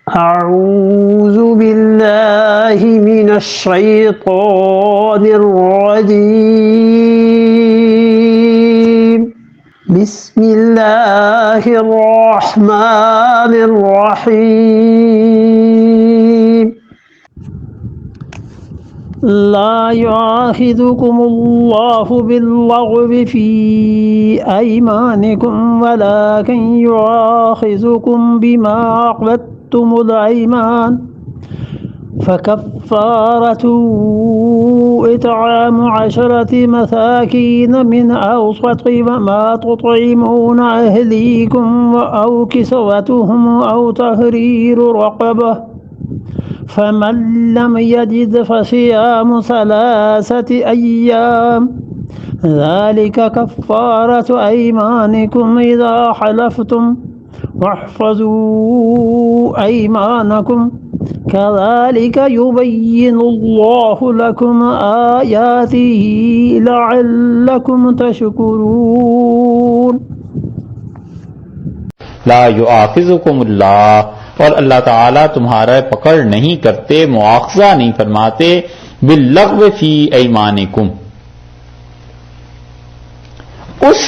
أعوذ بالله من الشيطان الرجيم بسم الله الرحمن الرحيم لا يؤاخذكم الله باللغو في أيمانكم ولكن يؤاخذكم بما عقدتم الأيمان فكفارته إطعام 10 مساكين من أوسط ما تطعمون أهليكم أو كسوتهم أو تحرير رقبة فمن لم يجد فصيام 3 أيام ذلك كفارة أيمانكم إذا حلفتم واحفظوا أيمانكم كذلك يبين الله لكم آياته لعلكم تشكرون لا یؤاخذکم اللہ، اور اللہ تعالیٰ تمہارا پکڑ نہیں کرتے، مواخذہ نہیں فرماتے، باللغو فی ایمانکم، اس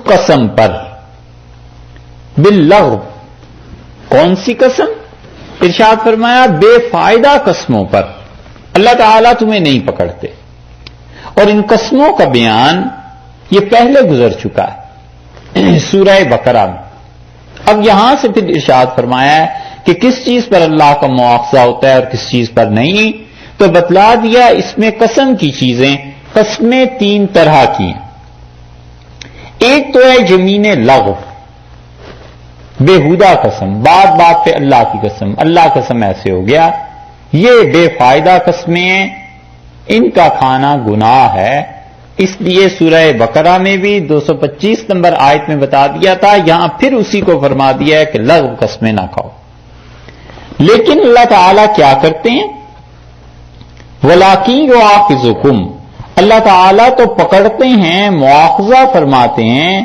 قسم پر، باللغو، کون سی قسم؟ ارشاد فرمایا بے فائدہ قسموں پر اللہ تعالیٰ تمہیں نہیں پکڑتے، اور ان قسموں کا بیان یہ پہلے گزر چکا ہے سورہ بقرہ میں۔ اب یہاں سے پھر ارشاد فرمایا ہے کہ کس چیز پر اللہ کا مواخذہ ہوتا ہے اور کس چیز پر نہیں، تو بتلا دیا اس میں قسم کی چیزیں، قسمیں 3 طرح کی ہیں۔ ایک تو ہے یمین لغو، بےہودہ قسم، بات بات پہ اللہ کی قسم، اللہ قسم ایسے ہو گیا، یہ بے فائدہ قسمیں ہیں، ان کا کھانا گناہ ہے۔ اس لیے سورہ بقرہ میں بھی 225 نمبر آیت میں بتا دیا تھا، یہاں پھر اسی کو فرما دیا ہے کہ لغو قسمیں نہ کھاؤ۔ لیکن اللہ تعالیٰ کیا کرتے ہیں؟ وَلَٰكِن يُؤَاخِذُكُمْ، اللہ تعالیٰ تو پکڑتے ہیں، مواخذہ فرماتے ہیں،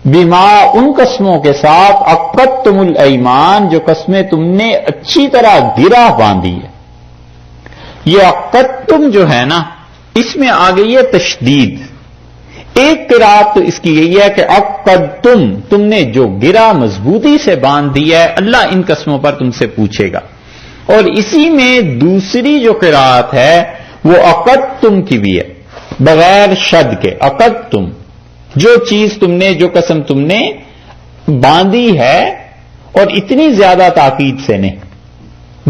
بما، ان قسموں کے ساتھ، عقدتم الایمان، جو قسمیں تم نے اچھی طرح گرہ باندھی ہے۔ یہ عقدتم جو ہے نا، اس میں آ گئی ہے تشدید۔ ایک قرات تو اس کی گئی ہے کہ عقدتم، تم نے جو گرہ مضبوطی سے باندھ دی ہے، اللہ ان قسموں پر تم سے پوچھے گا۔ اور اسی میں دوسری جو قرات ہے وہ عقدتم کی بھی ہے، بغیر شد کے، عقدتم، جو چیز تم نے، جو قسم تم نے باندھی ہے، اور اتنی زیادہ تاکید سے نہیں۔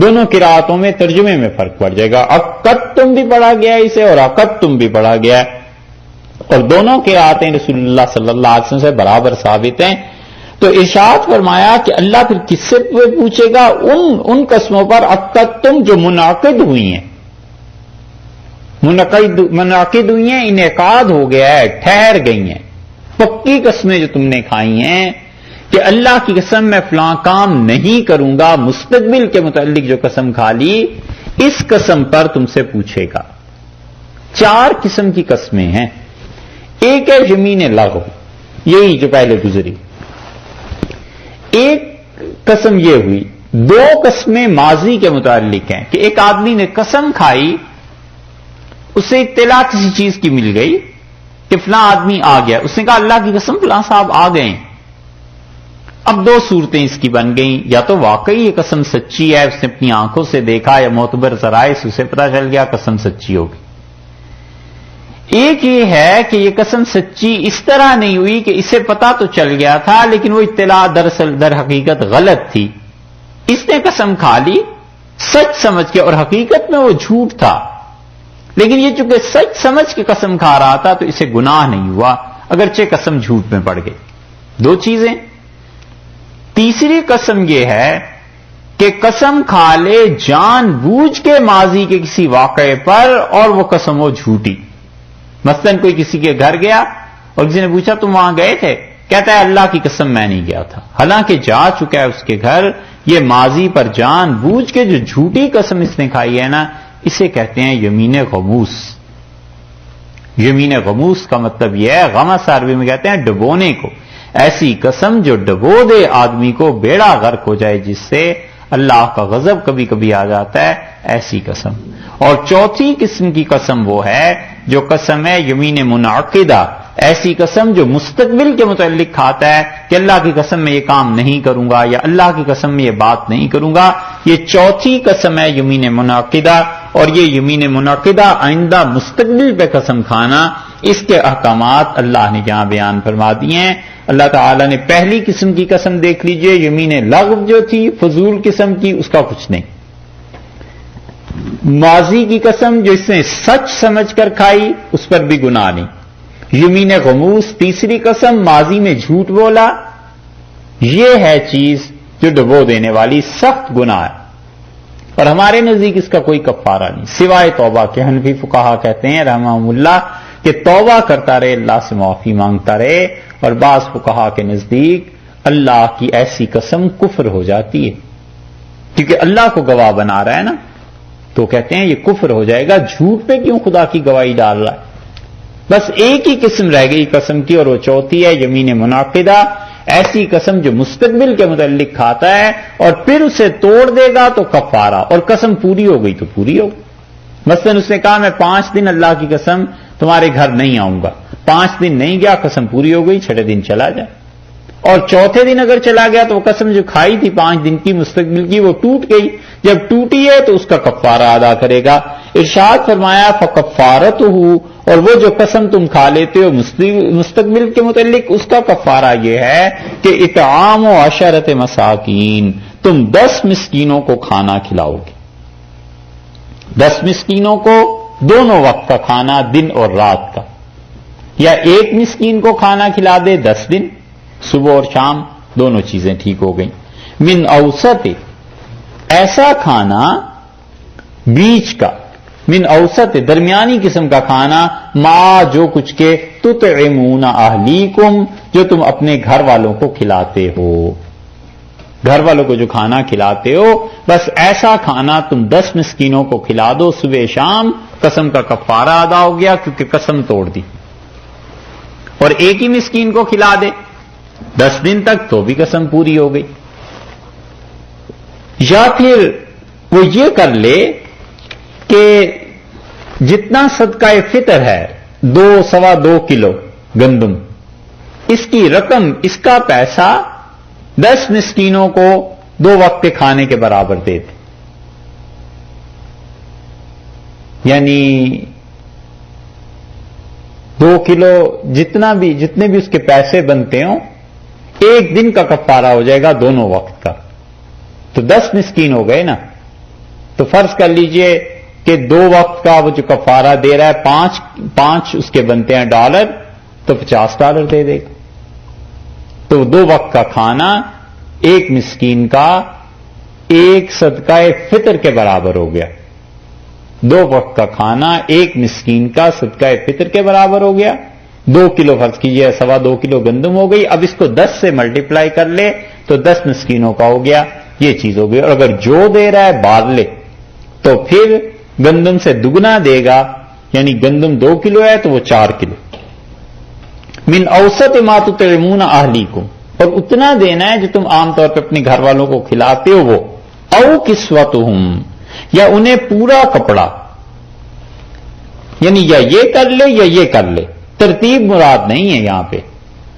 دونوں قراتوں میں ترجمے میں فرق پڑ جائے گا، عقدتم بھی پڑھا گیا ہے اسے اور عقدتم بھی پڑھا گیا ہے، اور دونوں قراتیں رسول اللہ صلی اللہ علیہ وسلم سے برابر ثابت ہیں۔ تو ارشاد فرمایا کہ اللہ پھر کس سے پوچھے گا؟ ان قسموں پر عقدتم جو منعقد ہوئی ہیں، منعقد ہوئی ہیں، انعقاد ہو گیا ہے، ٹھہر گئی ہیں، پکی قسمیں جو تم نے کھائی ہیں کہ اللہ کی قسم میں فلاں کام نہیں کروں گا، مستقبل کے متعلق جو قسم کھا لی، اس قسم پر تم سے پوچھے گا۔ 4 قسم کی قسمیں ہیں۔ ایک ہے یمین لغو، یہی جو پہلے گزری، ایک قسم یہ ہوئی۔ 2 قسمیں ماضی کے متعلق ہیں کہ ایک آدمی نے قسم کھائی، اسے اطلاع کسی چیز کی مل گئی کہ فلاں آدمی آ گیا، اس نے کہا اللہ کی قسم فلاں صاحب آ گئے۔ اب 2 صورتیں اس کی بن گئیں، یا تو واقعی یہ قسم سچی ہے، اس نے اپنی آنکھوں سے دیکھا، یا معتبر ذرائع سے اسے پتہ چل گیا قسم سچی ہوگی۔ ایک یہ ہے کہ یہ قسم سچی اس طرح نہیں ہوئی کہ اسے پتہ تو چل گیا تھا لیکن وہ اطلاع دراصل در حقیقت غلط تھی، اس نے قسم کھا لی سچ سمجھ کے، اور حقیقت میں وہ جھوٹ تھا، لیکن یہ چونکہ سچ سمجھ کے قسم کھا رہا تھا تو اسے گناہ نہیں ہوا، اگرچہ قسم جھوٹ میں پڑ گئی۔ 2 چیزیں۔ تیسری قسم یہ ہے کہ قسم کھا لے جان بوجھ کے ماضی کے کسی واقعے پر، اور وہ قسم وہ جھوٹی۔ مثلا کوئی کسی کے گھر گیا اور کسی نے پوچھا تم وہاں گئے تھے، کہتا ہے اللہ کی قسم میں نہیں گیا تھا، حالانکہ جا چکا ہے اس کے گھر۔ یہ ماضی پر جان بوجھ کے جو جھوٹی قسم اس نے کھائی ہے نا، اسے کہتے ہیں یمین غموس۔ یمین غموس کا مطلب یہ ہے، غمس عربی میں کہتے ہیں ڈبونے کو، ایسی قسم جو ڈبو دے آدمی کو، بیڑا غرق ہو جائے جس سے، اللہ کا غضب کبھی کبھی آ جاتا ہے، ایسی قسم۔ اور چوتھی قسم کی قسم وہ ہے جو قسم ہے یمین منعقدہ، ایسی قسم جو مستقبل کے متعلق کھاتا ہے کہ اللہ کی قسم میں یہ کام نہیں کروں گا یا اللہ کی قسم میں یہ بات نہیں کروں گا، یہ چوتھی قسم ہے یمین منعقدہ۔ اور یہ یمین منعقدہ آئندہ مستقبل پہ قسم کھانا، اس کے احکامات اللہ نے یہاں بیان فرما دیے ہیں۔ اللہ تعالیٰ نے پہلی قسم کی قسم دیکھ لیجئے، یمین لغو جو تھی فضول قسم کی، اس کا کچھ نہیں۔ ماضی کی قسم جو اس نے سچ سمجھ کر کھائی، اس پر بھی گناہ نہیں۔ یمین غموس تیسری قسم، ماضی میں جھوٹ بولا، یہ ہے چیز جو ڈبو دینے والی سخت گناہ ہے، اور ہمارے نزدیک اس کا کوئی کفارہ نہیں سوائے توبہ کے۔ حنفی فقہا کہتے ہیں رحمہم اللہ کہ توبہ کرتا رہے، اللہ سے معافی مانگتا رہے، اور بعض فقہا کے نزدیک اللہ کی ایسی قسم کفر ہو جاتی ہے، کیونکہ اللہ کو گواہ بنا رہا ہے نا، تو کہتے ہیں یہ کفر ہو جائے گا، جھوٹ پہ کیوں خدا کی گواہی ڈال رہا ہے۔ بس ایک ہی قسم رہ گئی قسم کی، اور وہ چوتھی ہے یمین منعقدہ، ایسی قسم جو مستقبل کے متعلق کھاتا ہے اور پھر اسے توڑ دے گا تو کفارہ، اور قسم پوری ہو گئی تو پوری ہو گئی۔ مثلا اس نے کہا میں 5 دن اللہ کی قسم تمہارے گھر نہیں آؤں گا، 5 دن نہیں گیا، قسم پوری ہو گئی، 6 دن چلا جائے، اور چوتھے دن اگر چلا گیا تو وہ قسم جو کھائی تھی 5 دن کی مستقبل کی وہ ٹوٹ گئی، جب ٹوٹی ہے تو اس کا کفارہ ادا کرے گا۔ ارشاد فرمایا فکفارتہ، اور وہ جو قسم تم کھا لیتے ہو مستقبل کے متعلق، اس کا کفارہ یہ ہے کہ اطعام 10 مساکین، تم 10 مسکینوں کو کھانا کھلاؤ گے۔ 10 مسکینوں کو دونوں وقت کا کھانا، دن اور رات کا، یا ایک مسکین کو کھانا کھلا دے 10 دن، صبح اور شام دونوں چیزیں ٹھیک ہو گئیں۔ من اوسط، ایسا کھانا بیچ کا، من اوسط درمیانی قسم کا کھانا، ما جو کچھ کے تطعمون اہلیکم، جو تم اپنے گھر والوں کو کھلاتے ہو، گھر والوں کو جو کھانا کھلاتے ہو، بس ایسا کھانا تم 10 مسکینوں کو کھلا دو صبح شام، قسم کا کفارہ ادا ہو گیا کیونکہ قسم توڑ دی۔ اور ایک ہی مسکین کو کھلا دے 10 دن تک تو بھی قسم پوری ہو گئی۔ یا پھر وہ یہ کر لے کہ جتنا صدقہ فطر ہے 2.25 کلو گندم، اس کی رقم، اس کا پیسہ 10 مسکینوں کو 2 وقت کے کھانے کے برابر دے دے، یعنی 2 کلو جتنے بھی اس کے پیسے بنتے ہوں، ایک دن کا کفارہ ہو جائے گا دونوں وقت کا، تو 10 مسکین ہو گئے نا۔ تو فرض کر لیجئے کہ 2 وقت کا وہ جو کفارہ دے رہا ہے 5 اس کے بنتے ہیں ڈالر، تو $50 دے دے گا، تو 2 وقت کا کھانا ایک مسکین کا ایک صدقہ فطر کے برابر ہو گیا۔ 2 وقت کا کھانا ایک مسکین کا صدقہ فطر کے برابر ہو گیا۔ 2 کلو فرض کیجئے 2.25 کلو گندم ہو گئی، اب اس کو 10 سے ملٹیپلائی کر لے تو 10 مسکینوں کا ہو گیا، یہ چیز ہو گئی۔ اور اگر جو دے رہا ہے بارلے تو پھر گندم سے دگنا دے گا، یعنی گندم 2 کلو ہے تو وہ 4 کلو۔ من اوسط ما تطعمون اہلیکم، اور اتنا دینا ہے جو تم عام طور پہ اپنے گھر والوں کو کھلاتے ہو وہ، او کسوتہم، یا انہیں پورا کپڑا، یعنی یا یہ کر لے یا یہ کر لے، ترتیب مراد نہیں ہے یہاں پہ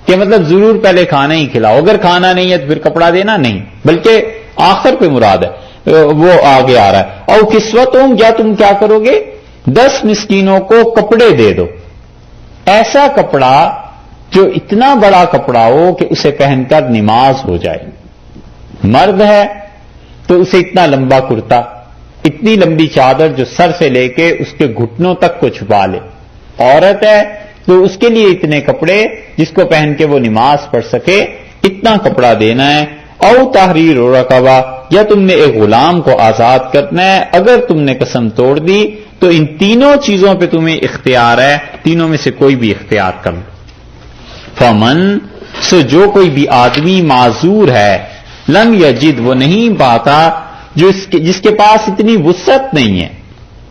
کہ مطلب ضرور پہلے کھانا ہی کھلاؤ، اگر کھانا نہیں ہے تو پھر کپڑا دینا نہیں، بلکہ آخر پہ مراد ہے، وہ آگے آ رہا ہے۔ او کسوتہم، یا تم کیا کرو گے 10 مسکینوں کو کپڑے دے دو، ایسا کپڑا جو اتنا بڑا کپڑا ہو کہ اسے پہن کر نماز ہو جائے۔ مرد ہے تو اسے اتنا لمبا کرتا، اتنی لمبی چادر جو سر سے لے کے اس کے گھٹنوں تک کو چھپا لے۔ عورت ہے تو اس کے لیے اتنے کپڑے جس کو پہن کے وہ نماز پڑھ سکے، اتنا کپڑا دینا ہے۔ او تحریر رقبہ، یا تم نے ایک غلام کو آزاد کرنا ہے، اگر تم نے قسم توڑ دی تو ان تینوں چیزوں پہ تمہیں اختیار ہے، تینوں میں سے کوئی بھی اختیار کر لو۔ فمن، سو جو کوئی بھی آدمی معذور ہے، لم یجد، وہ نہیں پاتا، جس کے پاس اتنی وسعت نہیں ہے،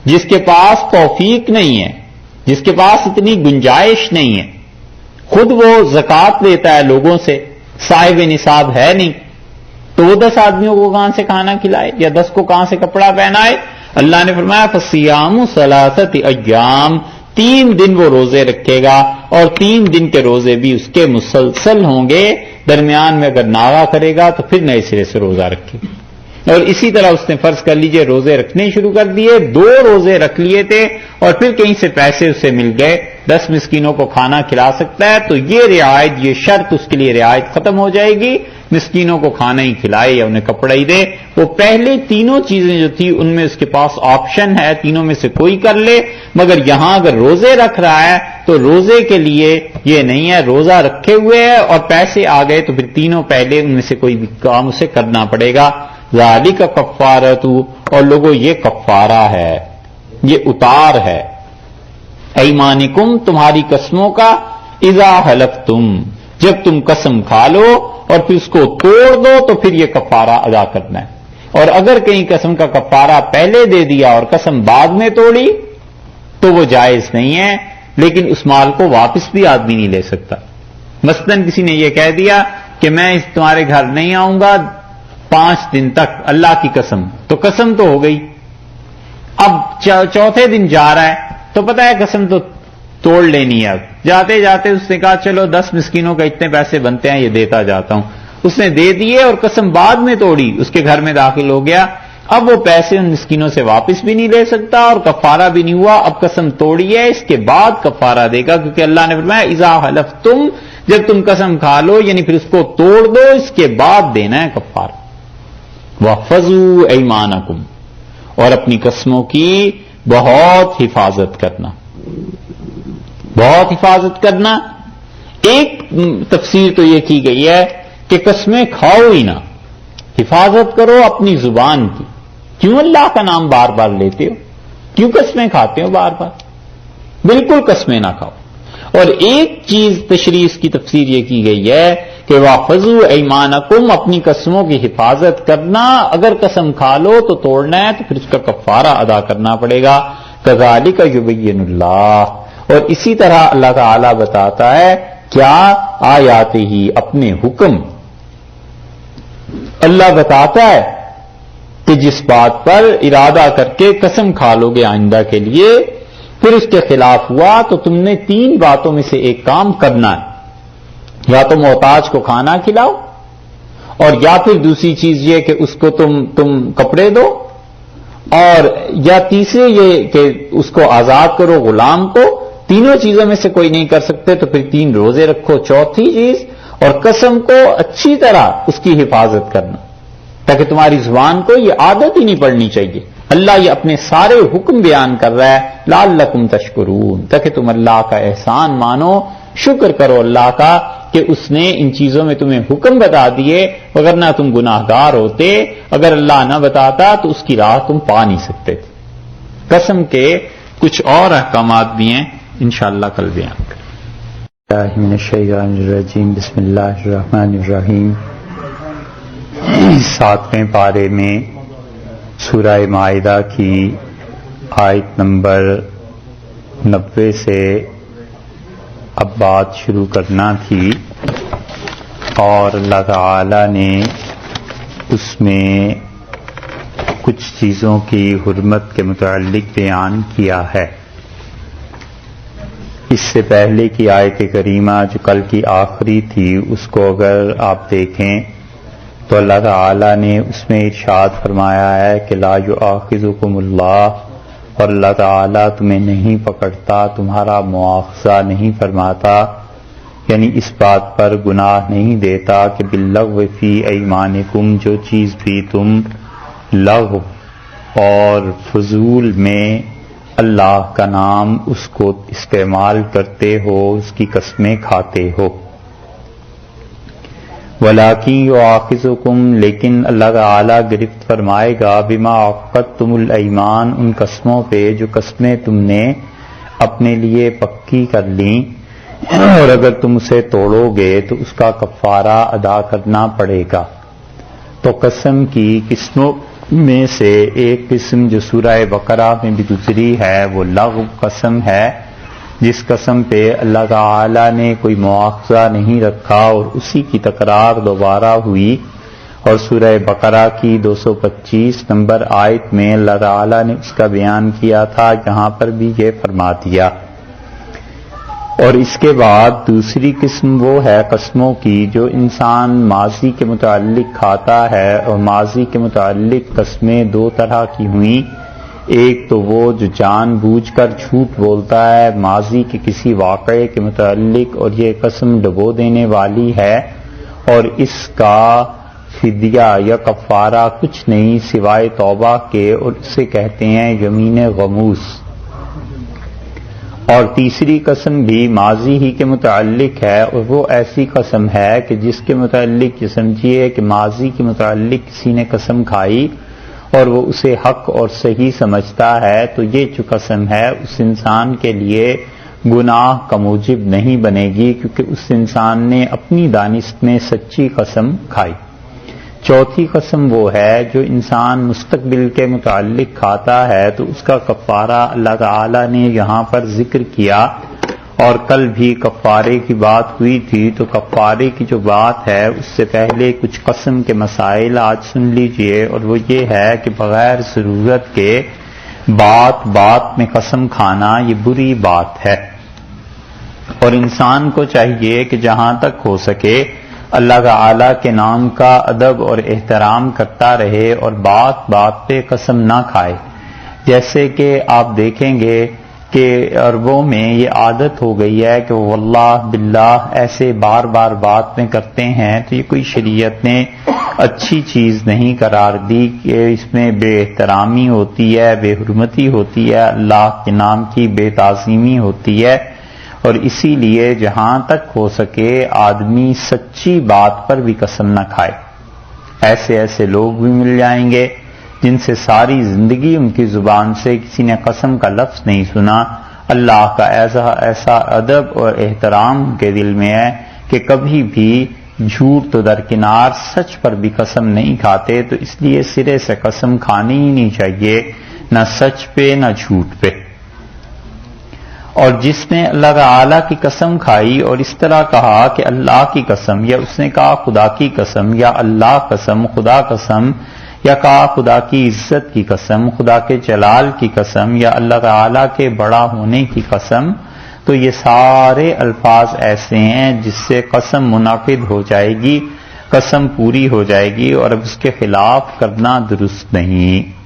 جس کے پاس توفیق نہیں ہے، جس کے پاس اتنی گنجائش نہیں ہے، خود وہ زکوٰۃ لیتا ہے لوگوں سے، صاحب نصاب ہے نہیں، تو وہ 10 آدمیوں کو کہاں سے کھانا کھلائے یا 10 کو کہاں سے کپڑا پہنائے؟ اللہ نے فرمایا فصیام ثلاثۃ ایام، 3 دن وہ روزے رکھے گا، اور 3 دن کے روزے بھی اس کے مسلسل ہوں گے، درمیان میں اگر ناغا کرے گا تو پھر نئے سرے سے روزہ رکھے گا۔ اور اسی طرح اس نے فرض کر لیجئے روزے رکھنے شروع کر دیے، 2 روزے رکھ لیے تھے اور پھر کہیں سے پیسے اسے مل گئے، 10 مسکینوں کو کھانا کھلا سکتا ہے، تو یہ رعایت، یہ شرط اس کے لیے رعایت ختم ہو جائے گی، مسکینوں کو کھانا ہی کھلائے یا انہیں کپڑا ہی دے۔ وہ پہلے تینوں چیزیں جو تھی ان میں اس کے پاس آپشن ہے، تینوں میں سے کوئی کر لے، مگر یہاں اگر روزے رکھ رہا ہے تو روزے کے لیے یہ نہیں ہے، روزہ رکھے ہوئے ہے اور پیسے آ گئے تو پھر تینوں پہلے ان میں سے کوئی بھی کام اسے کرنا پڑے گا۔ ذالک کفارۃ، اور لوگوں یہ کفارہ ہے، یہ اتار ہے، ایمانکم تمہاری قسموں کا، اذا حلفتم جب تم قسم کھا لو اور پھر اس کو توڑ دو تو پھر یہ کفارہ ادا کرنا ہے۔ اور اگر کہیں قسم کا کفارہ پہلے دے دیا اور قسم بعد میں توڑی تو وہ جائز نہیں ہے، لیکن اس مال کو واپس بھی آدمی نہیں لے سکتا۔ مثلاً کسی نے یہ کہہ دیا کہ میں تمہارے گھر نہیں آؤں گا 5 دن تک، اللہ کی قسم، تو قسم تو ہو گئی، اب چوتھے دن جا رہا ہے تو پتہ ہے قسم تو توڑ لینی ہے، اب جاتے جاتے اس نے کہا چلو 10 مسکینوں کا اتنے پیسے بنتے ہیں یہ دیتا جاتا ہوں، اس نے دے دیے اور قسم بعد میں توڑی، اس کے گھر میں داخل ہو گیا، اب وہ پیسے ان مسکینوں سے واپس بھی نہیں لے سکتا اور کفارہ بھی نہیں ہوا، اب قسم توڑی ہے، اس کے بعد کفارہ دے گا، کیونکہ اللہ نے فرمایا اذا حلفتم جب تم قسم کھا لو یعنی پھر اس کو توڑ دو، اس کے بعد دینا ہے کفارہ۔ واحفظوا ایمانکم، اور اپنی قسموں کی بہت حفاظت کرنا، بہت حفاظت کرنا۔ ایک تفسیر تو یہ کی گئی ہے کہ قسمیں کھاؤ ہی نہ، حفاظت کرو اپنی زبان کی۔ کیوں اللہ کا نام بار بار لیتے ہو؟ کیوں قسمیں کھاتے ہو بار بار؟ بالکل قسمیں نہ کھاؤ۔ اور ایک چیز تشریح کی تفسیر یہ کی گئی ہے کہ واحفظوا ایمانکم، اپنی قسموں کی حفاظت کرنا، اگر قسم کھا لو تو توڑنا ہے تو پھر اس کا کفارہ ادا کرنا پڑے گا۔ کذالک یبین اللہ، اور اسی طرح اللہ تعالی بتاتا ہے کیا آیات ہی، اپنے حکم۔ اللہ بتاتا ہے کہ جس بات پر ارادہ کر کے قسم کھا لو گے آئندہ کے لیے، پھر اس کے خلاف ہوا تو تم نے 3 باتوں میں سے ایک کام کرنا ہے، یا تو محتاج کو کھانا کھلاؤ، اور یا پھر دوسری چیز یہ کہ اس کو تم کپڑے دو، اور یا تیسرے یہ کہ اس کو آزاد کرو غلام کو۔ تینوں چیزوں میں سے کوئی نہیں کر سکتے تو پھر 3 روزے رکھو۔ چوتھی چیز، اور قسم کو اچھی طرح اس کی حفاظت کرنا، تاکہ تمہاری زبان کو یہ عادت ہی نہیں پڑنی چاہیے۔ اللہ یہ اپنے سارے حکم بیان کر رہا ہے لعلکم تشکرون، تاکہ تم اللہ کا احسان مانو، شکر کرو اللہ کا کہ اس نے ان چیزوں میں تمہیں حکم بتا دیے، وگرنہ تم گناہگار ہوتے، اگر اللہ نہ بتاتا تو اس کی راہ تم پا نہیں سکتے تھے۔ قسم کے کچھ اور احکامات بھی ہیں، انشاءاللہ کل بیان کریں۔ اللہ من الشیطان الرجیم، بسم اللہ الرحمن الرحیم۔ 7ویں پارے میں سورہ مائدہ کی آیت نمبر 90 سے اب بات شروع کرنا تھی، اور اللہ تعالی نے اس میں کچھ چیزوں کی حرمت کے متعلق بیان کیا ہے۔ اس سے پہلے کی آیت کریمہ جو کل کی آخری تھی، اس کو اگر آپ دیکھیں تو اللہ تعالی نے اس میں ارشاد فرمایا ہے کہ لا یؤاخذکم اللہ، اور اللہ تعالیٰ تمہیں نہیں پکڑتا، تمہارا مواخذہ نہیں فرماتا، یعنی اس بات پر گناہ نہیں دیتا کہ باللغو فی ایمانکم، جو چیز بھی تم لغو اور فضول میں اللہ کا نام اس کو استعمال کرتے ہو، اس کی قسمیں کھاتے ہو۔ وَلَٰكِن يُؤَاخِذُكُم، لیکن اللہ تعالیٰ گرفت فرمائے گا بما عقدتم الایمان، ان قسموں پہ جو قسمیں تم نے اپنے لیے پکی کر لیں، اور اگر تم اسے توڑو گے تو اس کا کفارہ ادا کرنا پڑے گا۔ تو قسم کی قسموں میں سے ایک قسم جو سورہ بقرہ میں بھی گزری ہے وہ لغو قسم ہے، جس قسم پہ اللہ تعالی نے کوئی مواخذہ نہیں رکھا اور اسی کی تکرار دوبارہ ہوئی، اور سورہ بقرہ کی 225 نمبر آیت میں اللہ تعالیٰ نے اس کا بیان کیا تھا، یہاں پر بھی یہ فرما دیا۔ اور اس کے بعد دوسری قسم وہ ہے قسموں کی جو انسان ماضی کے متعلق کھاتا ہے، اور ماضی کے متعلق قسمیں دو طرح کی ہوئیں۔ ایک تو وہ جو جان بوجھ کر جھوٹ بولتا ہے ماضی کے کسی واقعے کے متعلق، اور یہ قسم ڈبو دینے والی ہے، اور اس کا فدیہ یا کفارہ کچھ نہیں سوائے توبہ کے، اور اسے کہتے ہیں یمین غموس۔ اور تیسری قسم بھی ماضی ہی کے متعلق ہے، اور وہ ایسی قسم ہے کہ جس کے متعلق یہ سمجھیے کہ ماضی کے متعلق کسی نے قسم کھائی اور وہ اسے حق اور صحیح سمجھتا ہے، تو یہ جو قسم ہے اس انسان کے لیے گناہ کا موجب نہیں بنے گی، کیونکہ اس انسان نے اپنی دانست میں سچی قسم کھائی۔ چوتھی قسم وہ ہے جو انسان مستقبل کے متعلق کھاتا ہے، تو اس کا کفارہ اللہ تعالی نے یہاں پر ذکر کیا، اور کل بھی کفارے کی بات ہوئی تھی، تو کفارے کی جو بات ہے اس سے پہلے کچھ قسم کے مسائل آج سن لیجئے، اور وہ یہ ہے کہ بغیر ضرورت کے بات میں قسم کھانا یہ بری بات ہے، اور انسان کو چاہیے کہ جہاں تک ہو سکے اللہ تعالی کے نام کا ادب اور احترام کرتا رہے، اور بات پہ قسم نہ کھائے۔ جیسے کہ آپ دیکھیں گے کہ عربوں میں یہ عادت ہو گئی ہے کہ وہ واللہ باللہ ایسے بار بات میں کرتے ہیں، تو یہ کوئی شریعت نے اچھی چیز نہیں قرار دی کہ اس میں بے احترامی ہوتی ہے، بے حرمتی ہوتی ہے، اللہ کے نام کی بے تعظیمی ہوتی ہے، اور اسی لیے جہاں تک ہو سکے آدمی سچی بات پر بھی قسم نہ کھائے۔ ایسے لوگ بھی مل جائیں گے جن سے ساری زندگی ان کی زبان سے کسی نے قسم کا لفظ نہیں سنا، اللہ کا ایسا ادب اور احترام ان کے دل میں ہے کہ کبھی بھی جھوٹ تو درکنار سچ پر بھی قسم نہیں کھاتے، تو اس لیے سرے سے قسم کھانی ہی نہیں چاہیے، نہ سچ پہ نہ جھوٹ پہ۔ اور جس نے اللہ تعالی کی قسم کھائی اور اس طرح کہا کہ اللہ کی قسم، یا اس نے کہا خدا کی قسم، یا اللہ قسم، خدا قسم، یا کہا خدا کی عزت کی قسم، خدا کے جلال کی قسم، یا اللہ تعالی کے بڑا ہونے کی قسم، تو یہ سارے الفاظ ایسے ہیں جس سے قسم منعقد ہو جائے گی، قسم پوری ہو جائے گی، اور اب اس کے خلاف کرنا درست نہیں۔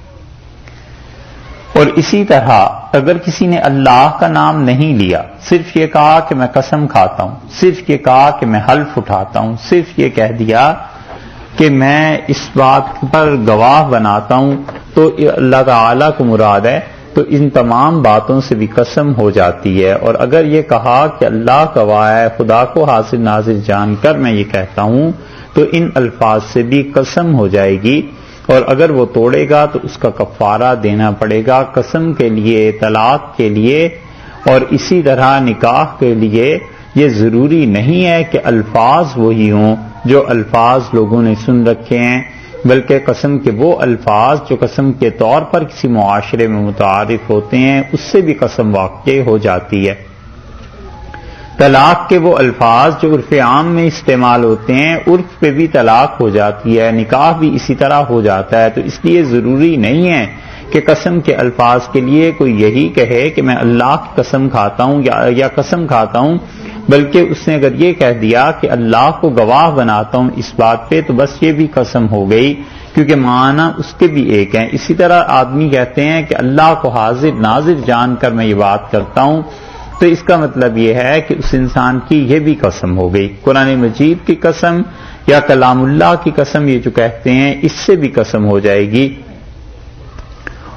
اور اسی طرح اگر کسی نے اللہ کا نام نہیں لیا، صرف یہ کہا کہ میں قسم کھاتا ہوں، صرف یہ کہا کہ میں حلف اٹھاتا ہوں، صرف یہ کہہ دیا کہ میں اس بات پر گواہ بناتا ہوں، تو اللہ تعالی کو مراد ہے، تو ان تمام باتوں سے بھی قسم ہو جاتی ہے۔ اور اگر یہ کہا کہ اللہ گواہ ہے، خدا کو حاضر ناظر جان کر میں یہ کہتا ہوں، تو ان الفاظ سے بھی قسم ہو جائے گی، اور اگر وہ توڑے گا تو اس کا کفارہ دینا پڑے گا قسم کے لیے، طلاق کے لیے، اور اسی طرح نکاح کے لیے یہ ضروری نہیں ہے کہ الفاظ وہی ہوں جو الفاظ لوگوں نے سن رکھے ہیں، بلکہ قسم کے وہ الفاظ جو قسم کے طور پر کسی معاشرے میں متعارف ہوتے ہیں اس سے بھی قسم واقع ہو جاتی ہے۔ طلاق کے وہ الفاظ جو عرف عام میں استعمال ہوتے ہیں، عرف پہ بھی طلاق ہو جاتی ہے، نکاح بھی اسی طرح ہو جاتا ہے، تو اس لیے ضروری نہیں ہے کہ قسم کے الفاظ کے لیے کوئی یہی کہے کہ میں اللہ کی قسم کھاتا ہوں یا قسم کھاتا ہوں، بلکہ اس نے اگر یہ کہہ دیا کہ اللہ کو گواہ بناتا ہوں اس بات پہ، تو بس یہ بھی قسم ہو گئی، کیونکہ معنی اس کے بھی ایک ہیں۔ اسی طرح آدمی کہتے ہیں کہ اللہ کو حاضر ناظر جان کر میں یہ بات کرتا ہوں، تو اس کا مطلب یہ ہے کہ اس انسان کی یہ بھی قسم ہو گئی۔ قرآن مجید کی قسم یا کلام اللہ کی قسم یہ جو کہتے ہیں، اس سے بھی قسم ہو جائے گی۔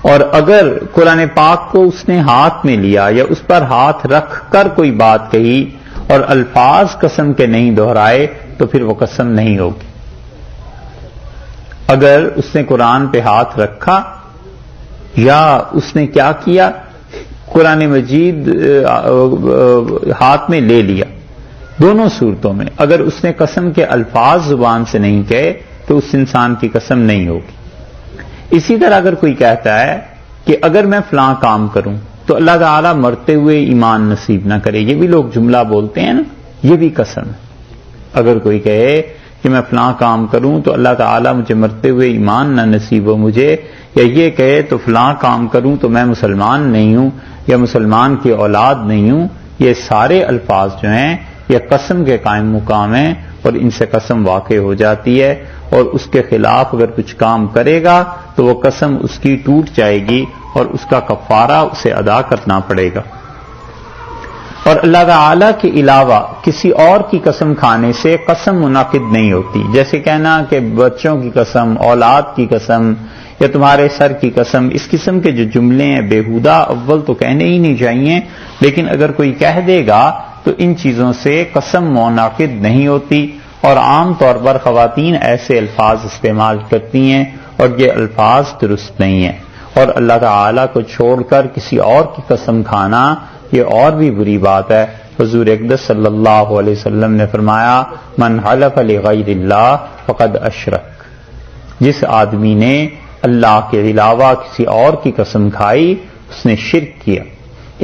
اور اگر قرآن پاک کو اس نے ہاتھ میں لیا یا اس پر ہاتھ رکھ کر کوئی بات کہی اور الفاظ قسم کے نہیں دہرائے، تو پھر وہ قسم نہیں ہوگی۔ اگر اس نے قرآن پہ ہاتھ رکھا یا اس نے کیا کیا، قرآن مجید ہاتھ میں لے لیا، دونوں صورتوں میں اگر اس نے قسم کے الفاظ زبان سے نہیں کہے تو اس انسان کی قسم نہیں ہوگی۔ اسی طرح اگر کوئی کہتا ہے کہ اگر میں فلاں کام کروں تو اللہ تعالیٰ مرتے ہوئے ایمان نصیب نہ کرے، یہ بھی لوگ جملہ بولتے ہیں نا، یہ بھی قسم ہے۔ اگر کوئی کہے کہ کہ میں فلاں کام کروں تو اللہ تعالیٰ مجھے مرتے ہوئے ایمان نہ نصیب ہو مجھے، یا یہ کہے تو فلاں کام کروں تو میں مسلمان نہیں ہوں یا مسلمان کی اولاد نہیں ہوں، یہ سارے الفاظ جو ہیں یہ قسم کے قائم مقام ہیں اور ان سے قسم واقع ہو جاتی ہے، اور اس کے خلاف اگر کچھ کام کرے گا تو وہ قسم اس کی ٹوٹ جائے گی اور اس کا کفارہ اسے ادا کرنا پڑے گا۔ اور اللہ تعالیٰ کے علاوہ کسی اور کی قسم کھانے سے قسم منعقد نہیں ہوتی، جیسے کہنا کہ بچوں کی قسم، اولاد کی قسم یا تمہارے سر کی قسم، اس قسم کے جو جملے ہیں بیہودہ اول تو کہنے ہی نہیں چاہیے، لیکن اگر کوئی کہہ دے گا تو ان چیزوں سے قسم منعقد نہیں ہوتی، اور عام طور پر خواتین ایسے الفاظ استعمال کرتی ہیں اور یہ الفاظ درست نہیں ہیں، اور اللہ تعالیٰ کو چھوڑ کر کسی اور کی قسم کھانا یہ اور بھی بری بات ہے۔ حضور اقدس صلی اللہ علیہ وسلم نے فرمایا من حلف لغیر اللہ فقد اشرک، جس آدمی نے اللہ کے علاوہ کسی اور کی قسم کھائی اس نے شرک کیا،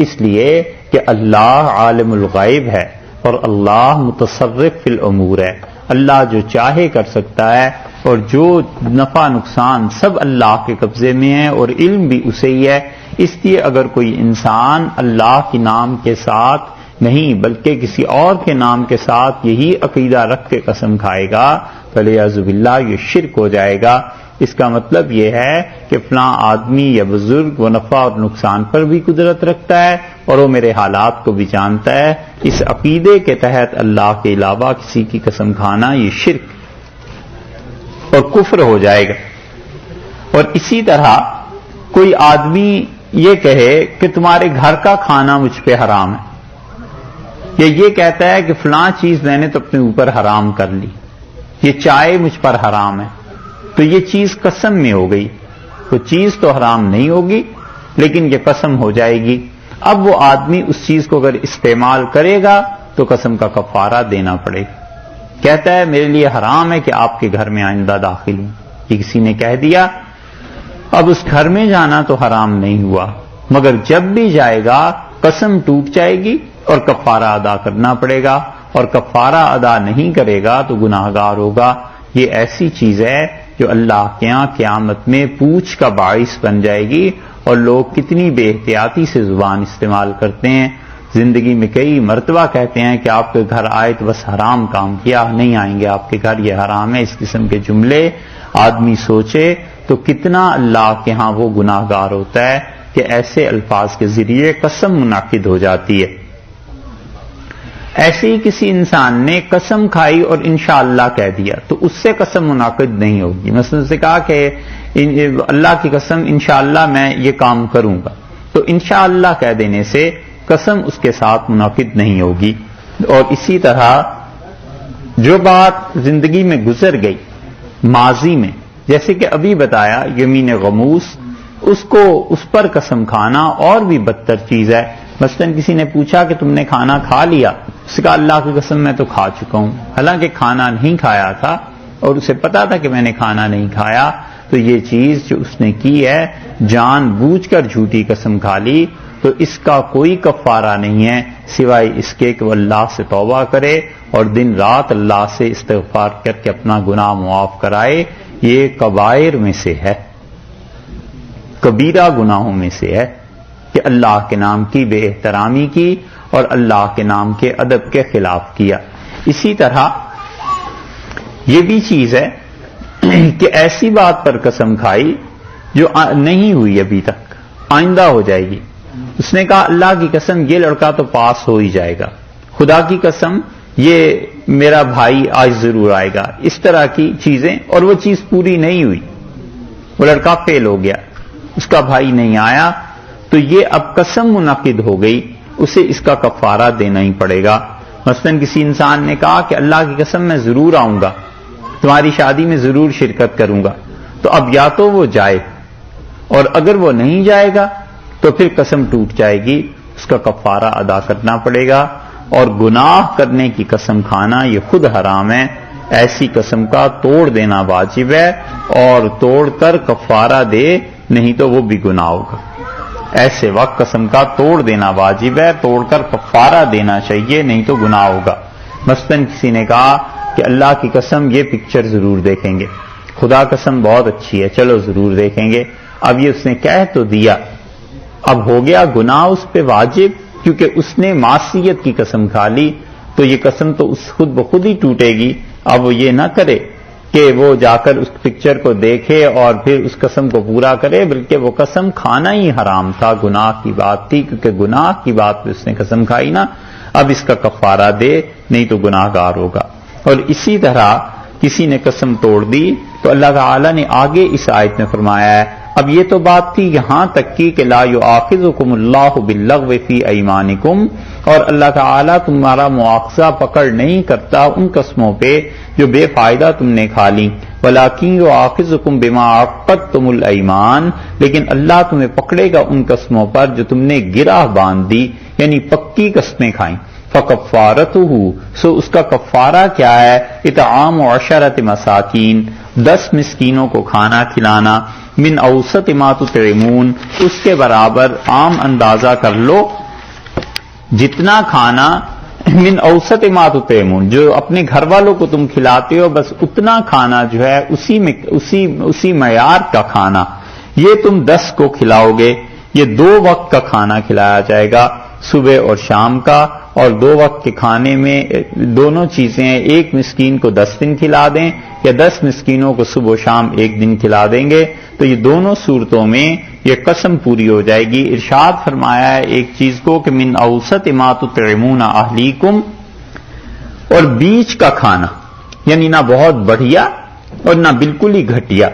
اس لیے کہ اللہ عالم الغیب ہے اور اللہ متصرف فی الامور ہے، اللہ جو چاہے کر سکتا ہے، اور جو نفع نقصان سب اللہ کے قبضے میں ہے اور علم بھی اسے ہی ہے۔ اس لیے اگر کوئی انسان اللہ کے نام کے ساتھ نہیں بلکہ کسی اور کے نام کے ساتھ یہی عقیدہ رکھ کے قسم کھائے گا فلیعوذ باللہ یہ شرک ہو جائے گا۔ اس کا مطلب یہ ہے کہ فلاں آدمی یا بزرگ وہ نفع اور نقصان پر بھی قدرت رکھتا ہے اور وہ میرے حالات کو بھی جانتا ہے، اس عقیدے کے تحت اللہ کے علاوہ کسی کی قسم کھانا یہ شرک اور کفر ہو جائے گا۔ اور اسی طرح کوئی آدمی یہ کہے کہ تمہارے گھر کا کھانا مجھ پہ حرام ہے، یا یہ کہتا ہے کہ فلاں چیز میں نے تو اپنے اوپر حرام کر لی، یہ چائے مجھ پر حرام ہے، تو یہ چیز قسم میں ہو گئی، وہ چیز تو حرام نہیں ہوگی لیکن یہ قسم ہو جائے گی۔ اب وہ آدمی اس چیز کو اگر استعمال کرے گا تو قسم کا کفارہ دینا پڑے گا۔ کہتا ہے میرے لیے حرام ہے کہ آپ کے گھر میں آئندہ داخل ہوں، یہ کسی نے کہہ دیا، اب اس گھر میں جانا تو حرام نہیں ہوا، مگر جب بھی جائے گا قسم ٹوٹ جائے گی اور کفارہ ادا کرنا پڑے گا، اور کفارہ ادا نہیں کرے گا تو گناہگار ہوگا۔ یہ ایسی چیز ہے جو اللہ کے ہاں قیامت میں پوچھ کا باعث بن جائے گی، اور لوگ کتنی بے احتیاطی سے زبان استعمال کرتے ہیں، زندگی میں کئی مرتبہ کہتے ہیں کہ آپ کے گھر آئے تو بس حرام کام کیا، نہیں آئیں گے آپ کے گھر، یہ حرام ہے۔ اس قسم کے جملے آدمی سوچے تو کتنا اللہ کے ہاں وہ گناہگار ہوتا ہے کہ ایسے الفاظ کے ذریعے قسم منعقد ہو جاتی ہے۔ ایسے ہی کسی انسان نے قسم کھائی اور انشاءاللہ کہہ دیا تو اس سے قسم منعقد نہیں ہوگی۔ مثلا اس نے کہا کہ اللہ کی قسم انشاءاللہ میں یہ کام کروں گا، تو انشاءاللہ کہہ دینے سے قسم اس کے ساتھ منعقد نہیں ہوگی۔ اور اسی طرح جو بات زندگی میں گزر گئی ماضی میں، جیسے کہ ابھی بتایا یمین غموس، اس پر قسم کھانا اور بھی بدتر چیز ہے۔ مثلا کسی نے پوچھا کہ تم نے کھانا کھا لیا، اس کا اللہ کی قسم میں تو کھا چکا ہوں، حالانکہ کھانا نہیں کھایا تھا اور اسے پتا تھا کہ میں نے کھانا نہیں کھایا، تو یہ چیز جو اس نے کی ہے جان بوجھ کر جھوٹی قسم کھا لی، تو اس کا کوئی کفارہ نہیں ہے سوائے اس کے کہ وہ اللہ سے توبہ کرے اور دن رات اللہ سے استغفار کر کے اپنا گناہ معاف کرائے۔ یہ کبائر میں سے ہے، کبیرہ گناہوں میں سے ہے کہ اللہ کے نام کی بے احترامی کی اور اللہ کے نام کے ادب کے خلاف کیا۔ اسی طرح یہ بھی چیز ہے کہ ایسی بات پر قسم کھائی جو نہیں ہوئی ابھی تک، آئندہ ہو جائے گی۔ اس نے کہا اللہ کی قسم یہ لڑکا تو پاس ہو ہی جائے گا، خدا کی قسم یہ میرا بھائی آج ضرور آئے گا، اس طرح کی چیزیں، اور وہ چیز پوری نہیں ہوئی، وہ لڑکا فیل ہو گیا، اس کا بھائی نہیں آیا، تو یہ اب قسم منعقد ہو گئی، اسے اس کا کفارہ دینا ہی پڑے گا۔ مثلا کسی انسان نے کہا کہ اللہ کی قسم میں ضرور آؤں گا، تمہاری شادی میں ضرور شرکت کروں گا، تو اب یا تو وہ جائے، اور اگر وہ نہیں جائے گا تو پھر قسم ٹوٹ جائے گی، اس کا کفارہ ادا کرنا پڑے گا۔ اور گناہ کرنے کی قسم کھانا یہ خود حرام ہے، ایسی قسم کا توڑ دینا واجب ہے، اور توڑ کر کفارہ دے، نہیں تو وہ بھی گناہ ہوگا۔ ایسے وقت قسم کا توڑ دینا واجب ہے، توڑ کر کفارہ دینا چاہیے، نہیں تو گناہ ہوگا۔ مثلا کسی نے کہا کہ اللہ کی قسم یہ پکچر ضرور دیکھیں گے، خدا قسم بہت اچھی ہے، چلو ضرور دیکھیں گے. اب یہ اس نے کہہ تو دیا، اب ہو گیا گناہ اس پہ واجب، کیونکہ اس نے معصیت کی قسم کھا لی، تو یہ قسم تو اس خود بخود ہی ٹوٹے گی. اب وہ یہ نہ کرے کہ وہ جا کر اس پکچر کو دیکھے اور پھر اس قسم کو پورا کرے، بلکہ وہ قسم کھانا ہی حرام تھا، گناہ کی بات تھی، کیونکہ گناہ کی بات پہ اس نے قسم کھائی نا. اب اس کا کفارہ دے، نہیں تو گناہ گار ہوگا. اور اسی طرح کسی نے قسم توڑ دی تو اللہ تعالی نے آگے اس آیت میں فرمایا ہے. اب یہ تو بات تھی یہاں تک کی کہ لا یؤاخذکم اللہ باللغو فی ایمانکم، اور اللہ تعالیٰ تمہارا مواخذہ پکڑ نہیں کرتا ان قسموں پہ جو بے فائدہ تم نے کھا لی. ولیکن یؤاخذکم بما عقدتم الایمان، لیکن اللہ تمہیں پکڑے گا ان قسموں پر جو تم نے گرہ باندھ دی، یعنی پکی قسمیں کھائیں. فکفارتہ، سو اس کا کفارہ کیا ہے؟ اطعام 10 مساکین، 10 مسکینوں کو کھانا کھلانا. من اوسط ما تطعمون، اس کے برابر عام اندازہ کر لو جتنا کھانا، من اوسط ما تطعمون، جو اپنے گھر والوں کو تم کھلاتے ہو بس اتنا کھانا جو ہے اسی معیار کا کھانا، یہ تم 10 کو کھلاؤ گے. یہ 2 وقت کا کھانا کھلایا جائے گا، صبح اور شام کا. اور 2 وقت کے کھانے میں دونوں چیزیں ہیں، ایک مسکین کو 10 دن کھلا دیں یا 10 مسکینوں کو صبح و شام 1 دن کھلا دیں گے، تو یہ دونوں صورتوں میں یہ قسم پوری ہو جائے گی. ارشاد فرمایا ہے ایک چیز کو کہ من اوسط ما تطعمون اہلیکم، اور بیچ کا کھانا، یعنی نہ بہت بڑھیا اور نہ بالکل ہی گھٹیا.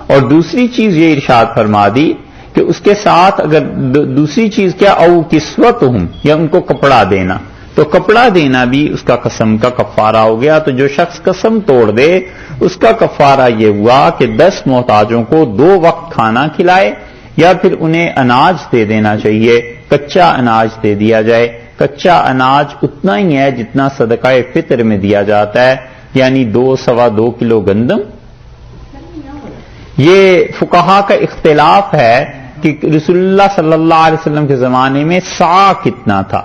اور دوسری چیز یہ ارشاد فرما دی کہ اس کے ساتھ اگر دوسری چیز کیا، او کسوتہم، یا ان کو کپڑا دینا، تو کپڑا دینا بھی اس کا قسم کا کفارہ ہو گیا. تو جو شخص قسم توڑ دے اس کا کفارہ یہ ہوا کہ 10 محتاجوں کو 2 وقت کھانا کھلائے، یا پھر انہیں اناج دے دینا چاہیے، کچا اناج دے دیا جائے. کچا اناج اتنا ہی ہے جتنا صدقہ فطر میں دیا جاتا ہے، یعنی 2-2.25 کلو گندم. یہ فقہا کا اختلاف ہے کہ رسول اللہ صلی اللہ علیہ وسلم کے زمانے میں صاع کتنا تھا.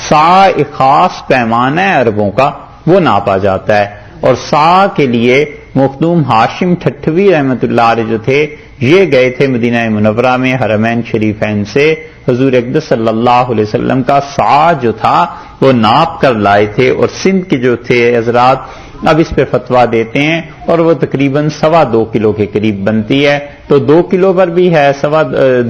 صاع ایک خاص پیمانہ ہے عربوں کا، وہ ناپا جاتا ہے. اور صاع کے لیے مخدوم ہاشم ٹھٹوی رحمۃ اللہ علیہ جو تھے، یہ گئے تھے مدینہ منورہ میں حرمین شریفین سے حضور اقدس صلی اللہ علیہ وسلم کا صاع جو تھا وہ ناپ کر لائے تھے. اور سندھ کے جو تھے حضرات اب اس پہ فتویٰ دیتے ہیں، اور وہ تقریباً 2.25 کلو کے قریب بنتی ہے. تو 2 کلو پر بھی ہے،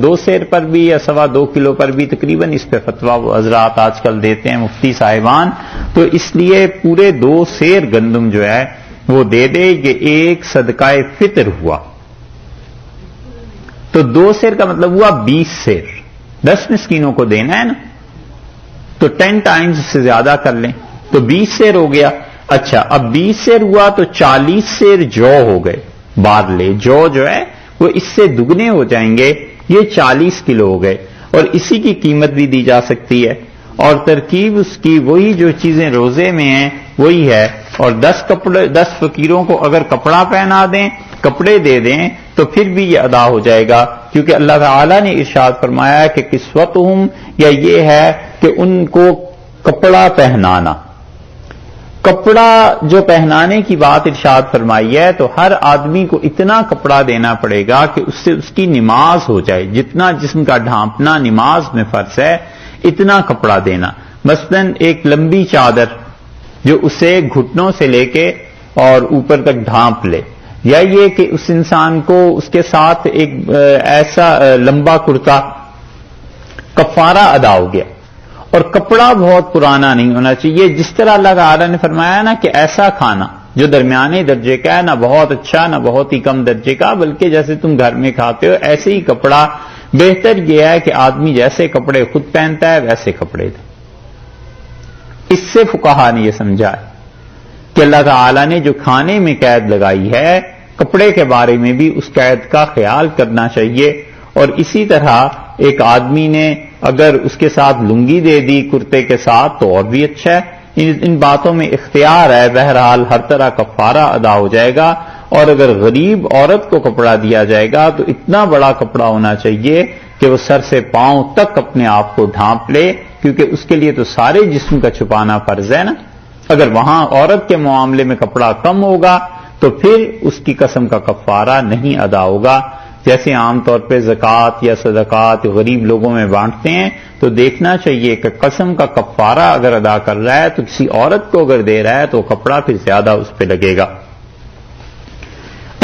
2 سیر پر بھی یا 2.25 کلو پر بھی تقریباً اس پہ فتویٰ وہ حضرات آج کل دیتے ہیں مفتی صاحبان. تو اس لیے پورے 2 سیر گندم جو ہے وہ دے دے، یہ ایک صدقہ فطر ہوا. تو 2 سیر کا مطلب ہوا 20 سیر، 10 مسکینوں کو دینا ہے نا، تو 10 ٹائمز سے زیادہ کر لیں تو 20 سیر ہو گیا. اچھا اب 20 سیر ہوا تو 40 سیر جو ہو گئے، بارلے جو ہے وہ اس سے دگنے ہو جائیں گے، یہ 40 کلو ہو گئے. اور اسی کی قیمت بھی دی جا سکتی ہے، اور ترکیب اس کی وہی جو چیزیں روزے میں ہیں وہی ہے. اور 10 فقیروں کو اگر کپڑا پہنا دیں، کپڑے دے دیں، تو پھر بھی یہ ادا ہو جائے گا، کیونکہ اللہ تعالیٰ نے ارشاد فرمایا کہ کسوتہم، یا یہ ہے کہ ان کو کپڑا پہنانا. کپڑا جو پہنانے کی بات ارشاد فرمائی ہے، تو ہر آدمی کو اتنا کپڑا دینا پڑے گا کہ اس سے اس کی نماز ہو جائے. جتنا جسم کا ڈھانپنا نماز میں فرض ہے اتنا کپڑا دینا. مثلا ایک لمبی چادر جو اسے گھٹنوں سے لے کے اور اوپر تک ڈھانپ لے، یا یہ کہ اس انسان کو اس کے ساتھ ایک ایسا لمبا کرتا، کفارہ ادا ہو گیا. اور کپڑا بہت پرانا نہیں ہونا چاہیے، جس طرح اللہ تعالی نے فرمایا نا کہ ایسا کھانا جو درمیانے درجے کا ہے، نہ بہت اچھا نہ بہت ہی کم درجے کا، بلکہ جیسے تم گھر میں کھاتے ہو ایسے ہی کپڑا. بہتر یہ ہے کہ آدمی جیسے کپڑے خود پہنتا ہے ویسے کپڑے دے. اس سے فقہا نے یہ سمجھا ہے کہ اللہ تعالی نے جو کھانے میں قید لگائی ہے، کپڑے کے بارے میں بھی اس قید کا خیال کرنا چاہیے. اور اسی طرح ایک آدمی نے اگر اس کے ساتھ لنگی دے دی کرتے کے ساتھ تو اور بھی اچھا ہے. ان باتوں میں اختیار ہے، بہرحال ہر طرح کفارہ ادا ہو جائے گا. اور اگر غریب عورت کو کپڑا دیا جائے گا تو اتنا بڑا کپڑا ہونا چاہیے کہ وہ سر سے پاؤں تک اپنے آپ کو ڈھانپ لے، کیونکہ اس کے لیے تو سارے جسم کا چھپانا فرض ہے نا. اگر وہاں عورت کے معاملے میں کپڑا کم ہوگا تو پھر اس کی قسم کا کفارہ نہیں ادا ہوگا. جیسے عام طور پہ زکوٰۃ یا صدقات غریب لوگوں میں بانٹتے ہیں تو دیکھنا چاہیے کہ قسم کا کفارہ اگر ادا کر رہا ہے تو کسی عورت کو اگر دے رہا ہے تو کپڑا پھر زیادہ اس پہ لگے گا.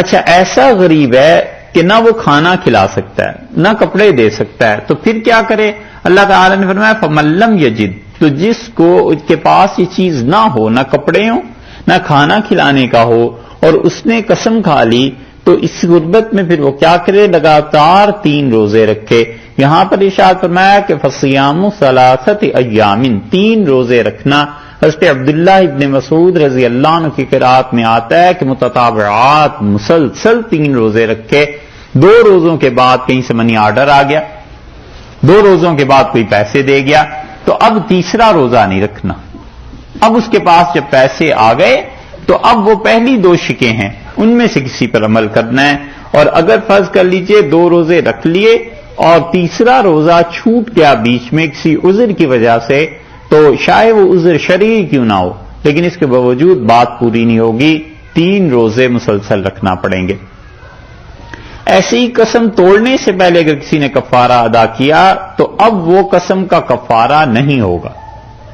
اچھا، ایسا غریب ہے کہ نہ وہ کھانا کھلا سکتا ہے نہ کپڑے دے سکتا ہے، تو پھر کیا کرے؟ اللہ تعالی نے فرمایا فَمَن لَّمْ يَجِدْ، تو جس کو اس کے پاس یہ چیز نہ ہو، نہ کپڑے ہوں نہ کھانا کھلانے کا ہو، اور اس نے قسم کھا لی، تو اس غربت میں پھر وہ کیا کرے؟ لگاتار 3 روزے رکھے. یہاں پر ارشاد فرمایا کہ فَصِيَامُ ثَلَاثَةِ أَيَّامٍ، 3 روزے رکھنا. حضرت عبداللہ ابن مسعود رضی اللہ عنہ کی قرات میں آتا ہے کہ متتابعات مسلسل 3 روزے رکھے. 2 روزوں کے بعد کہیں سے منی آرڈر آ گیا، 2 روزوں کے بعد کوئی پیسے دے گیا، تو اب تیسرا روزہ نہیں رکھنا. اب اس کے پاس جب پیسے آ گئے تو اب وہ پہلی 2 شکیں ہیں ان میں سے کسی پر عمل کرنا ہے. اور اگر فرض کر لیجئے 2 روزے رکھ لیے اور تیسرا روزہ چھوٹ گیا بیچ میں کسی عذر کی وجہ سے، تو شاید وہ عذر شرعی کیوں نہ ہو لیکن اس کے باوجود بات پوری نہیں ہوگی، 3 روزے مسلسل رکھنا پڑیں گے. ایسی ہی قسم توڑنے سے پہلے اگر کسی نے کفارہ ادا کیا تو اب وہ قسم کا کفارہ نہیں ہوگا.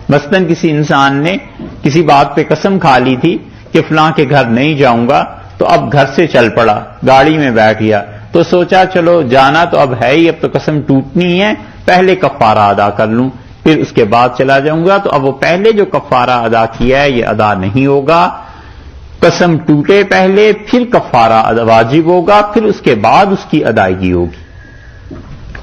مثلاً کسی انسان نے کسی بات پہ قسم کھا لی تھی کہ فلاں کے گھر نہیں جاؤں گا، تو اب گھر سے چل پڑا، گاڑی میں بیٹھ گیا، تو سوچا چلو جانا تو اب ہے ہی، اب تو قسم ٹوٹنی ہے، پہلے کفارہ ادا کر لوں پھر اس کے بعد چلا جاؤں گا. تو اب وہ پہلے جو کفارہ ادا کیا ہے یہ ادا نہیں ہوگا. قسم ٹوٹے پہلے پھر کفارہ واجب ہوگا، پھر اس کے بعد اس کی ادائیگی ہوگی.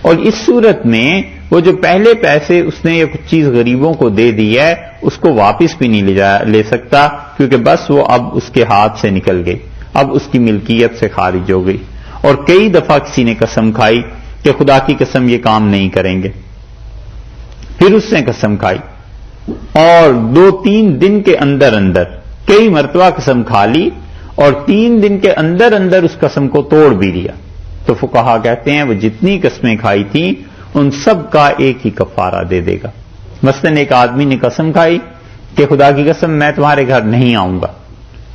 اور اس صورت میں وہ جو پہلے پیسے اس نے یا کچھ چیز غریبوں کو دے دی ہے اس کو واپس بھی نہیں لے سکتا، کیونکہ بس وہ اب اس کے ہاتھ سے نکل گئی، اب اس کی ملکیت سے خارج ہو گئی. اور کئی دفعہ کسی نے قسم کھائی کہ خدا کی قسم یہ کام نہیں کریں گے، پھر اس نے قسم کھائی اور 2-3 دن کے اندر اندر کئی مرتبہ قسم کھا لی اور 3 دن کے اندر اندر اس قسم کو توڑ بھی لیا، تو فقہا کہتے ہیں وہ جتنی قسمیں کھائی تھیں ان سب کا ایک ہی کفارہ دے دے گا. مثلاً ایک آدمی نے قسم کھائی کہ خدا کی قسم میں تمہارے گھر نہیں آؤں گا،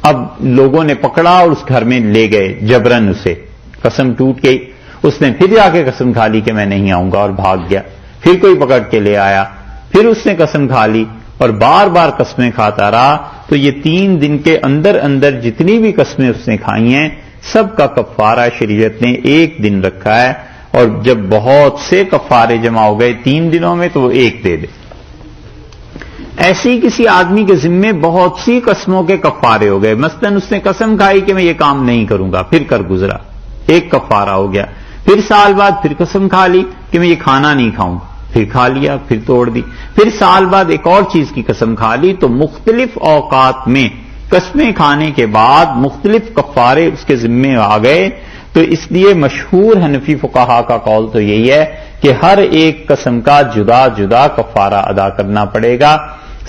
اب لوگوں نے پکڑا اور اس گھر میں لے گئے جبرن، اسے قسم ٹوٹ گئی، اس نے پھر جا کے قسم کھا لی کہ میں نہیں آؤں گا اور بھاگ گیا، پھر کوئی پکڑ کے لے آیا، پھر اس نے قسم کھا لی اور بار بار قسمیں کھاتا رہا. تو یہ 3 دن کے اندر اندر جتنی بھی قسمیں اس نے کھائی ہیں سب کا کفارہ شریعت نے 1 دن رکھا ہے، اور جب بہت سے کفارے جمع ہو گئے 3 دنوں میں تو وہ 1 دے دے. ایسے ہی کسی آدمی کے ذمے بہت سی قسموں کے کفارے ہو گئے. مثلاً اس نے قسم کھائی کہ میں یہ کام نہیں کروں گا، پھر کر گزرا، 1 کفارہ ہو گیا. پھر سال بعد پھر قسم کھا لی کہ میں یہ کھانا نہیں کھاؤں گا، پھر کھا لیا، پھر توڑ دی. پھر سال بعد ایک اور چیز کی قسم کھا لی. تو مختلف اوقات میں قسمیں کھانے کے بعد مختلف کفارے اس کے ذمے آ گئے. تو اس لیے مشہور حنفی فقہا کا قول تو یہی ہے کہ ہر ایک قسم کا جدا جدا کفارہ ادا کرنا پڑے گا.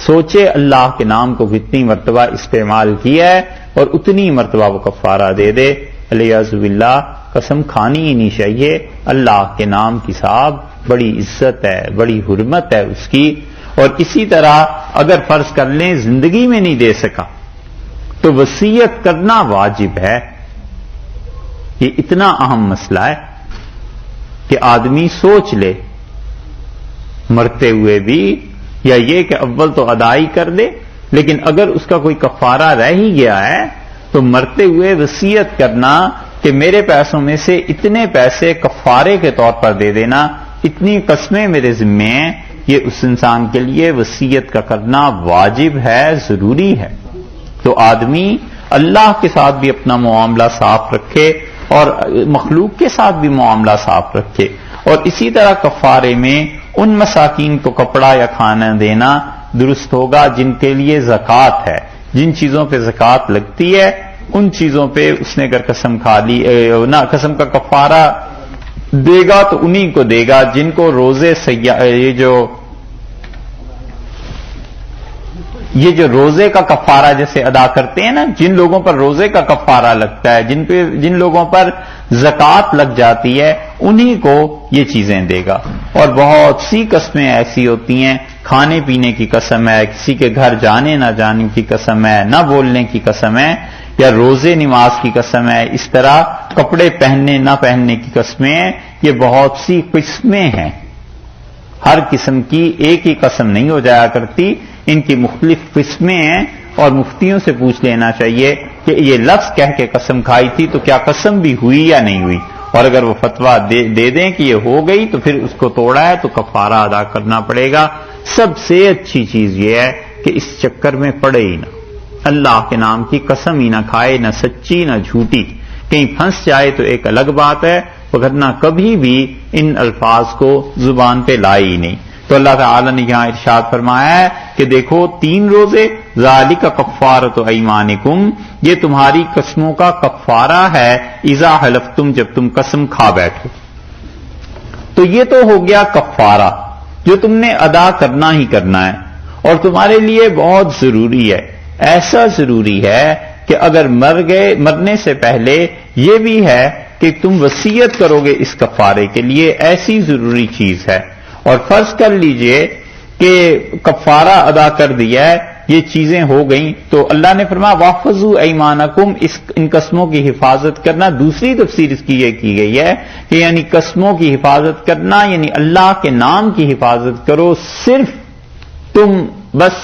سوچے اللہ کے نام کو کتنی مرتبہ استعمال کیا ہے اور اتنی مرتبہ وہ کفارہ دے دے. الیاذ باللہ قسم کھانی ہی نہیں چاہیے. اللہ کے نام کی صاحب بڑی عزت ہے، بڑی حرمت ہے اس کی. اور اسی طرح اگر فرض کر لیں زندگی میں نہیں دے سکا تو وصیت کرنا واجب ہے. یہ اتنا اہم مسئلہ ہے کہ آدمی سوچ لے مرتے ہوئے بھی، یا یہ کہ اول تو ادائی کر دے، لیکن اگر اس کا کوئی کفارہ رہ ہی گیا ہے تو مرتے ہوئے وصیت کرنا کہ میرے پیسوں میں سے اتنے پیسے کفارے کے طور پر دے دینا، اتنی قسمیں میرے ذمے ہیں. یہ اس انسان کے لیے وصیت کا کرنا واجب ہے، ضروری ہے. تو آدمی اللہ کے ساتھ بھی اپنا معاملہ صاف رکھے اور مخلوق کے ساتھ بھی معاملہ صاف رکھے. اور اسی طرح کفارے میں ان مساکین کو کپڑا یا کھانا دینا درست ہوگا جن کے لیے زکوٰۃ ہے. جن چیزوں پہ زکوٰۃ لگتی ہے ان چیزوں پہ اس نے اگر قسم کھا لی نہ قسم کا کفارہ دے گا تو انہی کو دے گا جن کو روزے یہ جو روزے کا کفارہ جیسے ادا کرتے ہیں نا، جن لوگوں پر روزے کا کفارہ لگتا ہے، جن لوگوں پر زکوٰۃ لگ جاتی ہے، انہی کو یہ چیزیں دے گا. اور بہت سی قسمیں ایسی ہوتی ہیں کھانے پینے کی قسم ہے، کسی کے گھر جانے نہ جانے کی قسم ہے، نہ بولنے کی قسم ہے، یا روزے نماز کی قسم ہے، اس طرح کپڑے پہننے نہ پہننے کی قسمیں ہیں. یہ بہت سی قسمیں ہیں، ہر قسم کی ایک ہی قسم نہیں ہو جایا کرتی، ان کی مختلف قسمیں ہیں. اور مفتیوں سے پوچھ لینا چاہیے کہ یہ لفظ کہہ کے قسم کھائی تھی تو کیا قسم بھی ہوئی یا نہیں ہوئی، اور اگر وہ فتویٰ دے دیں کہ یہ ہو گئی تو پھر اس کو توڑا ہے تو کفارہ ادا کرنا پڑے گا. سب سے اچھی چیز یہ ہے کہ اس چکر میں پڑے ہی نہ، اللہ کے نام کی قسم ہی نہ کھائے، نہ سچی نہ جھوٹی. کہیں پھنس جائے تو ایک الگ بات ہے، وگرنہ کبھی بھی ان الفاظ کو زبان پہ لائے ہی نہیں. تو اللہ تعالی نے یہاں ارشاد فرمایا ہے کہ دیکھو 3 روزے، ذالک کفارۃ ایمانکم، یہ تمہاری قسموں کا کفارہ ہے، اذا حلفتم، جب تم قسم کھا بیٹھو. تو یہ تو ہو گیا کفارہ جو تم نے ادا کرنا ہی کرنا ہے، اور تمہارے لیے بہت ضروری ہے. ایسا ضروری ہے کہ اگر مرنے سے پہلے یہ بھی ہے کہ تم وصیت کرو گے اس کفارے کے لیے، ایسی ضروری چیز ہے. اور فرض کر لیجئے کہ کفارہ ادا کر دیا ہے، یہ چیزیں ہو گئیں، تو اللہ نے فرمایا واحفظوا ایمانکم، ان قسموں کی حفاظت کرنا. دوسری تفسیر اس کی یہ کی گئی ہے کہ یعنی قسموں کی حفاظت کرنا یعنی اللہ کے نام کی حفاظت کرو. صرف تم بس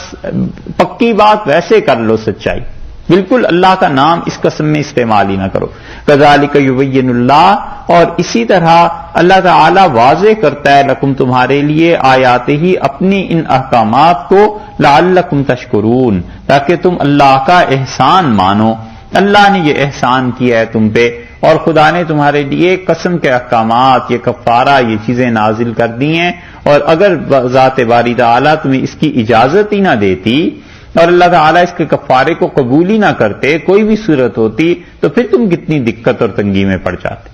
پکی بات ویسے کر لو، سچائی بالکل اللہ کا نام اس قسم میں استعمال ہی نہ کرو. کذالک یبین اللہ، اور اسی طرح اللہ تعالی واضح کرتا ہے لکم، تمہارے لیے، آیات ہی، اپنی ان احکامات کو، لعلکم تشکرون، تاکہ تم اللہ کا احسان مانو. اللہ نے یہ احسان کیا ہے تم پہ، اور خدا نے تمہارے لیے قسم کے احکامات، یہ کفارہ، یہ چیزیں نازل کر دی ہیں. اور اگر ذات باری تعالی تمہیں اس کی اجازت ہی نہ دیتی اور اللہ تعالیٰ اس کے کفارے کو قبول ہی نہ کرتے، کوئی بھی صورت ہوتی، تو پھر تم کتنی دقت اور تنگی میں پڑ جاتے.